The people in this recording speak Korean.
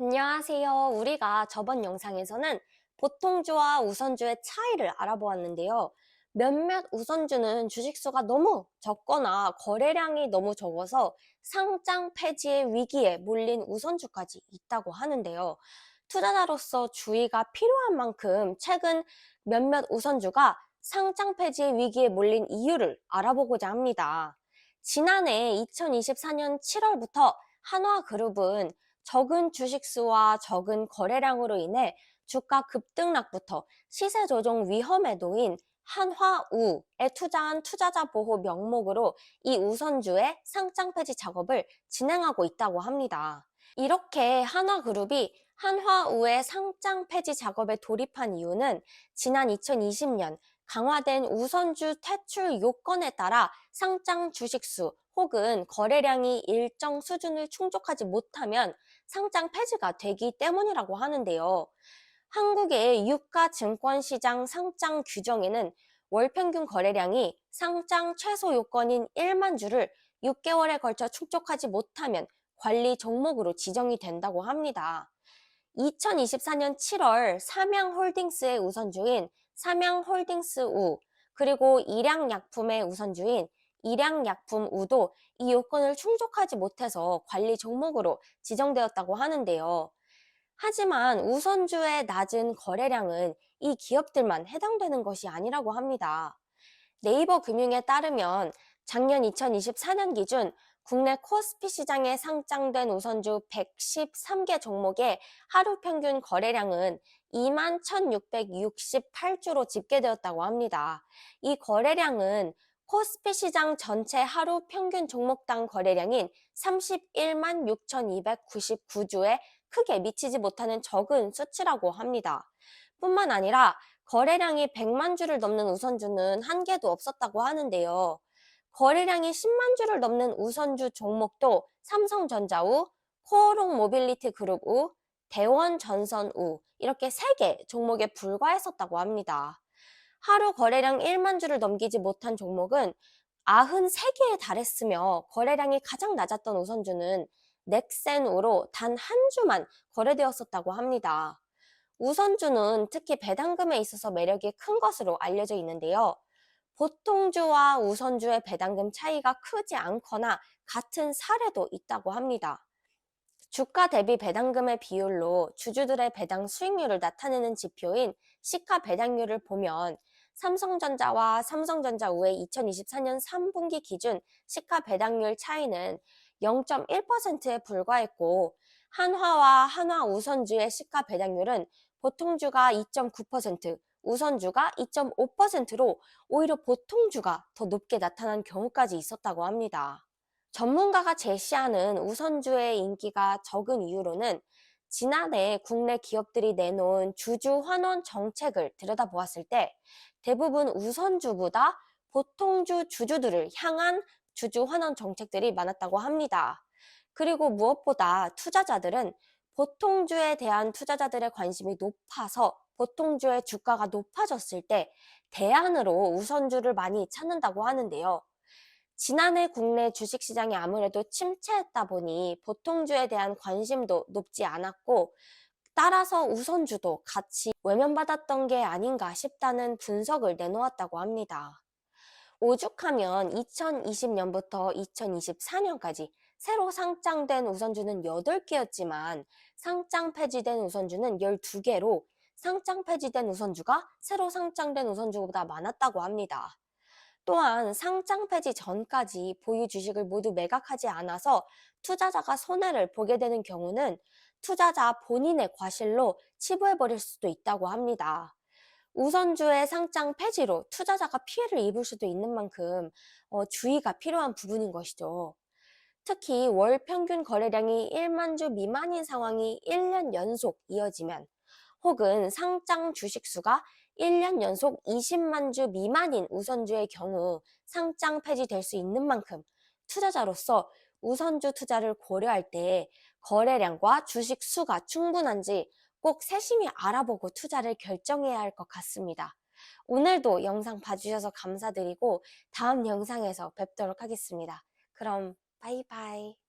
안녕하세요. 우리가 저번 영상에서는 보통주와 우선주의 차이를 알아보았는데요. 몇몇 우선주는 주식수가 너무 적거나 거래량이 너무 적어서 상장 폐지의 위기에 몰린 우선주까지 있다고 하는데요. 투자자로서 주의가 필요한 만큼 최근 몇몇 우선주가 상장 폐지의 위기에 몰린 이유를 알아보고자 합니다. 지난해 2024년 7월부터 한화그룹은 적은 주식수와 적은 거래량으로 인해 주가 급등락부터 시세 조정 위험에 놓인 한화우에 투자한 투자자 보호 명목으로 이 우선주의 상장 폐지 작업을 진행하고 있다고 합니다. 이렇게 한화그룹이 한화우의 상장 폐지 작업에 돌입한 이유는 지난 2020년 강화된 우선주 퇴출 요건에 따라 상장 주식수 혹은 거래량이 일정 수준을 충족하지 못하면 상장 폐지가 되기 때문이라고 하는데요. 한국의 유가 증권시장 상장 규정에는 월 평균 거래량이 상장 최소 요건인 1만 주를 6개월에 걸쳐 충족하지 못하면 관리 종목으로 지정이 된다고 합니다. 2024년 7월 삼양홀딩스의 우선주인 삼양홀딩스우 그리고 일양약품의 우선주인 일양약품우도 이 요건을 충족하지 못해서 관리 종목으로 지정되었다고 하는데요. 하지만 우선주의 낮은 거래량은 이 기업들만 해당되는 것이 아니라고 합니다. 네이버 금융에 따르면 작년 2024년 기준 국내 코스피 시장에 상장된 우선주 113개 종목의 하루 평균 거래량은 2만 1,668주로 집계되었다고 합니다. 이 거래량은 코스피 시장 전체 하루 평균 종목당 거래량인 31만 6,299주에 크게 미치지 못하는 적은 수치라고 합니다. 뿐만 아니라 거래량이 100만 주를 넘는 우선주는 한 개도 없었다고 하는데요. 거래량이 10만 주를 넘는 우선주 종목도 삼성전자우, 코오롱 모빌리티 그룹우, 대원전선우 이렇게 3개 종목에 불과했었다고 합니다. 하루 거래량 1만 주를 넘기지 못한 종목은 93개에 달했으며 거래량이 가장 낮았던 우선주는 넥센우로 단 한 주만 거래되었었다고 합니다. 우선주는 특히 배당금에 있어서 매력이 큰 것으로 알려져 있는데요. 보통주와 우선주의 배당금 차이가 크지 않거나 같은 사례도 있다고 합니다. 주가 대비 배당금의 비율로 주주들의 배당 수익률을 나타내는 지표인 시가 배당률을 보면 삼성전자와 삼성전자우의 2024년 3분기 기준 시가 배당률 차이는 0.1%에 불과했고 한화와 한화우선주의 시가 배당률은 보통주가 2.9%, 우선주가 2.5%로 오히려 보통주가 더 높게 나타난 경우까지 있었다고 합니다. 전문가가 제시하는 우선주의 인기가 적은 이유로는 지난해 국내 기업들이 내놓은 주주 환원 정책을 들여다보았을 때 대부분 우선주보다 보통주 주주들을 향한 주주 환원 정책들이 많았다고 합니다. 그리고 무엇보다 투자자들은 보통주에 대한 투자자들의 관심이 높아서 보통주의 주가가 높아졌을 때 대안으로 우선주를 많이 찾는다고 하는데요. 지난해 국내 주식시장이 아무래도 침체했다 보니 보통주에 대한 관심도 높지 않았고 따라서 우선주도 같이 외면받았던 게 아닌가 싶다는 분석을 내놓았다고 합니다. 오죽하면 2020년부터 2024년까지 새로 상장된 우선주는 8개였지만 상장 폐지된 우선주는 12개로 상장 폐지된 우선주가 새로 상장된 우선주보다 많았다고 합니다. 또한 상장 폐지 전까지 보유 주식을 모두 매각하지 않아서 투자자가 손해를 보게 되는 경우는 투자자 본인의 과실로 치부해버릴 수도 있다고 합니다. 우선주의 상장 폐지로 투자자가 피해를 입을 수도 있는 만큼 주의가 필요한 부분인 것이죠. 특히 월 평균 거래량이 1만 주 미만인 상황이 1년 연속 이어지면 혹은 상장 주식수가 1년 연속 20만 주 미만인 우선주의 경우 상장 폐지될 수 있는 만큼 투자자로서 우선주 투자를 고려할 때 거래량과 주식 수가 충분한지 꼭 세심히 알아보고 투자를 결정해야 할 것 같습니다. 오늘도 영상 봐주셔서 감사드리고 다음 영상에서 뵙도록 하겠습니다. 그럼 바이바이.